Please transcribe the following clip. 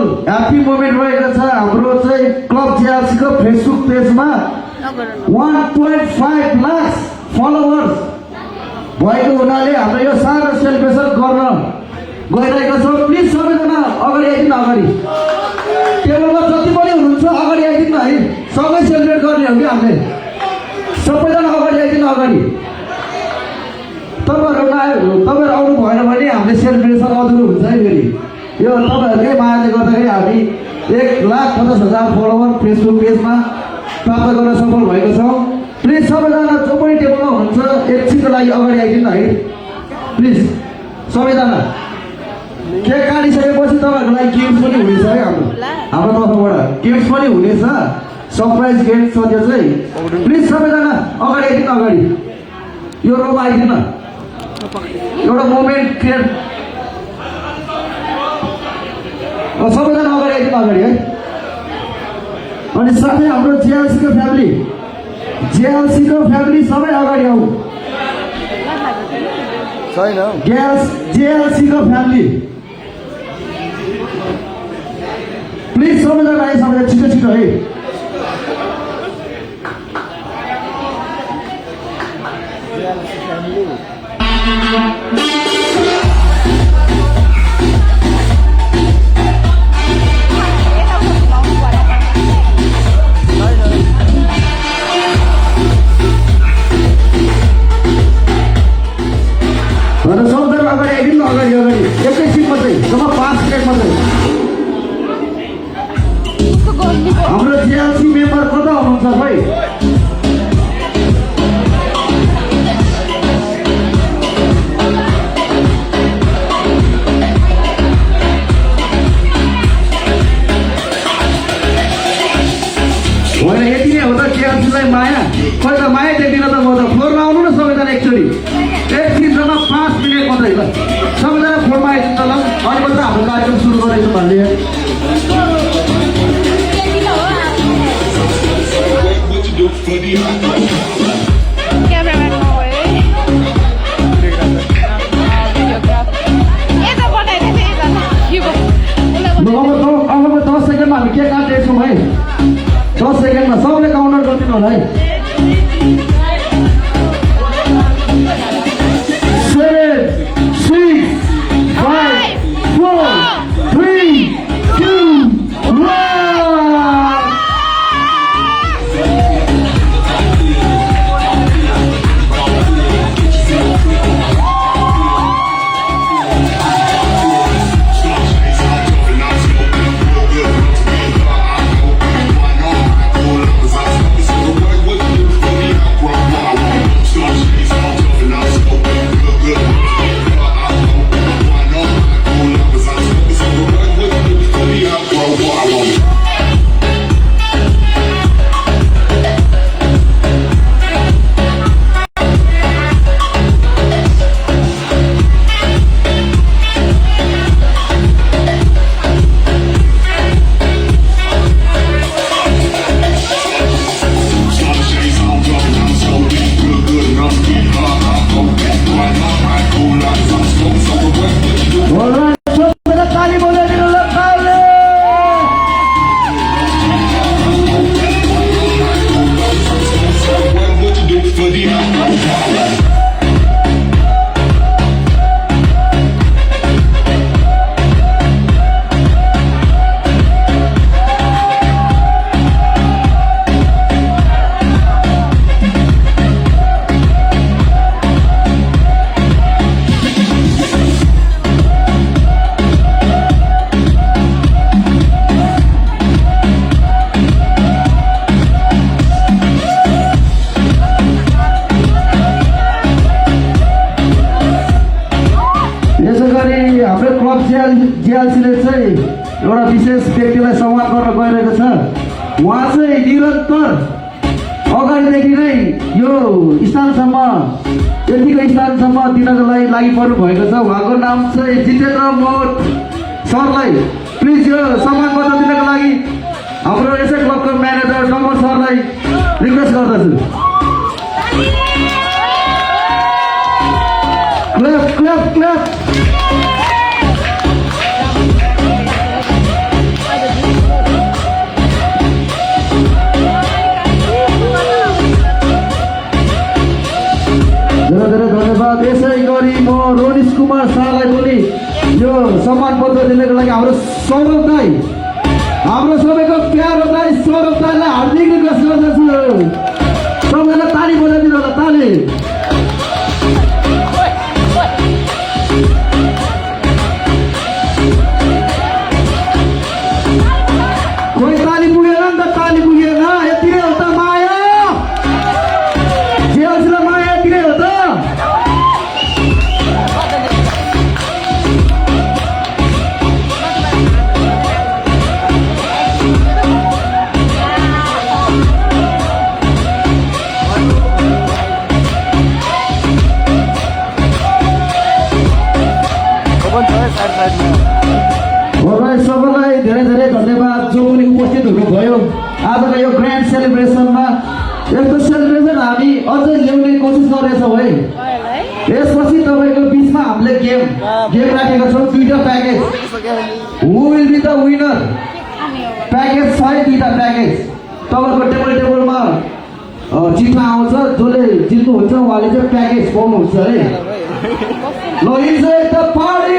कमल happy moment रहेको छ हाम्रो चाहिँ क्लब जेएलसी को फेसबुक पेजमा 1.5 लाख फलोवर्स भएको हुनाले हाम्रो यो सानो सेलिब्रेसन गर्न गइरहेको छौँ। प्लिज सबैजना अगाडि आइदिनु अगाडि टेबलमा जति पनि हुनुहुन्छ अगाडि आइदिनु है सँगै सेलिब्रेट गर्ने हो कि हामीले सबैजना अगाडि आइदिनु अगाडि तपाईँहरू आउनु भएन भने हामीले सेलिब्रेसन अधुरो हुन्छ है फेरि यो तपाईँहरूकै मायाले गर्दाखेरि हामी 1,50,000 फलोवर फेसबुक पेजमा प्राप्त गर्न सफल भएको छौँ। प्लिज सबैजना जो पनि टेबलमा हुनुहुन्छ एकछिनको लागि अगाडि आइदिनु है प्लिज सबैजना। केक काटिसकेपछि तपाईँहरूको लागि गिफ्ट पनि हुनेछ है हाम्रो तर्फबाट गिफ्ट पनि हुनेछ सरप्राइज गिफ्ट छ त्यो चाहिँ। प्लिज सबैजना अगाडि आइदिनु अगाडि यो रोमा आइदिनु एउटा मोमेन्ट क्रिएट सबैजना अगाडि आइदिनु अगाडि है। अनि साथै हाम्रो जेएलसी को फ्यामिली सबै अगाडि आऊ जेएलसी को फ्यामिली प्लिज सबैजना आइ सबैजना छिटो छिटो है। सबैजना अगाडि आइदिनु अगाडि एकैछिन मात्रै जम्मा 5 मिनट मात्रै। हाम्रो जेएलसी मेम्बर कता हुनुहुन्छ भाइ होइन यति नै हो त जेएलसीलाई माया खै त माया देखिन त म त फ्लोरमा आउनु न सबैजना एकचोटि एकछिन जम्मा 5 मिनट मात्रै ल सबैजना फ्लोरमा आइदिन्छ ल अनि मात्रै हाम्रो कार्यक्रम सुरु गरेको भन्ने अब 10 सेकेन्डमा हामी के काट्दैछौँ है 10 सेकेन्डमा सबले काउन्टर गरिदिनु होला है 7 6 5 4 3 2 1 जेएलसीले चाहिँ एउटा विशेष व्यक्तिलाई सम्मान गर्न गइरहेको छ। उहाँ चाहिँ निरन्तर अगाडिदेखि नै यो स्थानसम्म यतिको स्थानसम्म दिनको लागि पर्नु भएको छ। उहाँको नाम चाहिँ जितेन्द्र मोहन सरलाई प्लिज यो सम्मान पत्र दिनको लागि हाम्रो यसै क्लबको म्यानेजर डम्बर सरलाई रिक्वेस्ट गर्दछु। क्लब क्लब क्लब कुमार शाहलाई पनि यो सम्मान पत्र दिनको लागि हाम्रो सौरभ दाई, हाम्रो सबैको प्यारो दाई सौरभ दाईलाई हार्दिक रिक्वेस्ट गर्दछु, सबैलाई ताली बजाइदिनु होला, ताली। कोही ताली पुगेन नि त, ताली पुगेन, यतिकै हो त माया, जे होस् न माया यतिकै हो त। सबैलाई धेरै धेरै धन्यवाद जो पनि उपस्थित हुनुभयो आजको यो ग्रान्ड सेलिब्रेसनमा। यस्तो सेलिब्रेसन हामी अझै ल्याउने कोसिस गर्दैछौँ है। यसपछि तपाईँको बिचमा हामीले गेम राखेका छौँ, 2टा package. Who will be the winner package 5, 2टा प्याकेज तपाईँको टेबलमा चिठा आउँछ, जसले जित्नुहुन्छ उहाँले चाहिँ प्याकेज पाउनुहुन्छ है। ल इज द पार्टी